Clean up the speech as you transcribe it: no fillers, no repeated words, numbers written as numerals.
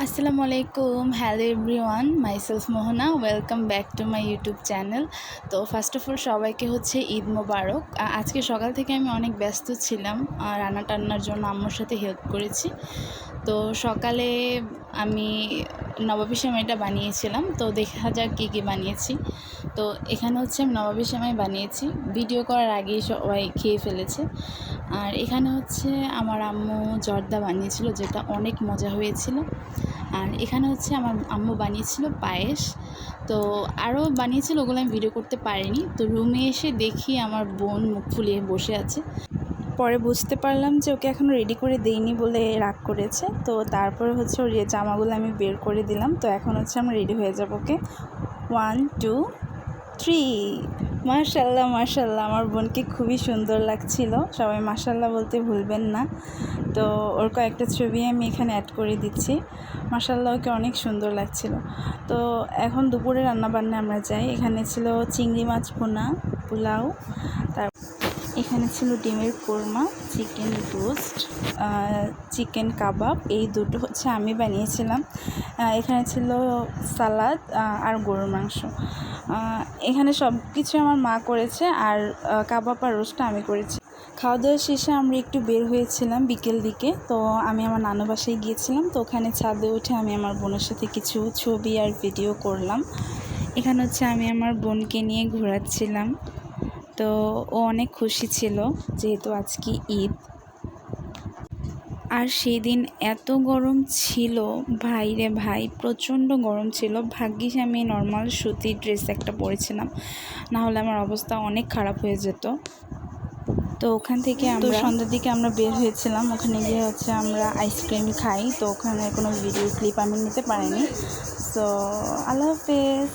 আসসালামু আলাইকুম, hello everyone, myself Mohona. Welcome back to my YouTube channel. তো ফার্স্ট অফ অল সবাইকে হচ্ছে ঈদ মোবারক। আজকে সকাল থেকে আমি অনেক ব্যস্ত ছিলাম, রান্না টান্নার জন্য আম্মুর সাথে হেল্প করেছি। তো সকালে আমি নবাবী সেমাইটা বানিয়েছিলাম, তো দেখা যাক কী কী বানিয়েছি। তো এখানে হচ্ছে আমি নবাবী সেমাই বানিয়েছি, ভিডিও করার আগেই সবাই খেয়ে ফেলেছে। আর এখানে হচ্ছে আমার আম্মু জর্দা বানিয়েছিল, যেটা অনেক মজা হয়েছিল। আর এখানে হচ্ছে আমার আম্মু বানিয়েছিল পায়েস, তো আরও বানিয়েছিল, ওগুলো আমি ভিডিও করতে পারিনি। তো রুমে এসে দেখি আমার বোন মুখ ফুলিয়ে বসে আছে। পরে বুঝতে পারলাম যে ওকে এখনও রেডি করে দেইনি বলে রাগ করেছে। তো তারপরে হচ্ছে ওর জামাগুলো আমি বের করে দিলাম। তো এখন হচ্ছে আমরা রেডি হয়ে যাবো। ওকে, 1 2 3। মাশাল্লাহ মাশাল্লাহ, আমার বোনকে খুবই সুন্দর লাগছিল। সবাই মাশাল্লাহ বলতে ভুলবেন না। তো ওর কয়েকটা ছবি আমি এখানে অ্যাড করে দিচ্ছি। মাশাল্লাহ, ওকে অনেক সুন্দর লাগছিল। তো এখন দুপুরে রান্নাবান্না আমরা যাই। এখানে ছিল চিংড়ি মাছ ভুনা, পোলাও, এখানে ছিল ডিমের কোরমা, চিকেন রোস্ট, চিকেন কাবাব। এই দুটো হচ্ছে আমি বানিয়েছিলাম। এখানে ছিল সালাদ আর গরুর মাংস। এখানে সব কিছু আমার মা করেছে, আর কাবাব আর রোস্টটা আমি করেছি। খাওয়া দাওয়ার শেষে আমরা একটু বের হয়েছিলাম বিকেল দিকে। তো আমি আমার নানু বাসায় গিয়েছিলাম। তো ওখানে ছাদে উঠে আমি আমার বোনের সাথে কিছু ছবি আর ভিডিও করলাম। এখানে হচ্ছে আমি আমার বোনকে নিয়ে ঘোরাচ্ছিলাম। তো ও অনেক খুশি ছিল, যেহেতু আজকে ঈদ। আর সেই দিন এত গরম ছিল, ভাই রে ভাই, প্রচণ্ড গরম ছিল। ভাগ্যিস আমি নর্মাল সুতির ড্রেস একটা পরেছিলাম, না হলে আমার অবস্থা অনেক খারাপ হয়ে যেত। তো ওখান থেকে আমরা সন্ধ্যার দিকে আমরা বের হয়েছিলাম। ওখানে গিয়ে হচ্ছে আমরা আইসক্রিম খাই। তো ওখানে কোনো ভিডিও ক্লিপ আমি নিতে পারিনি। সো আল্লাহ হাফেজ।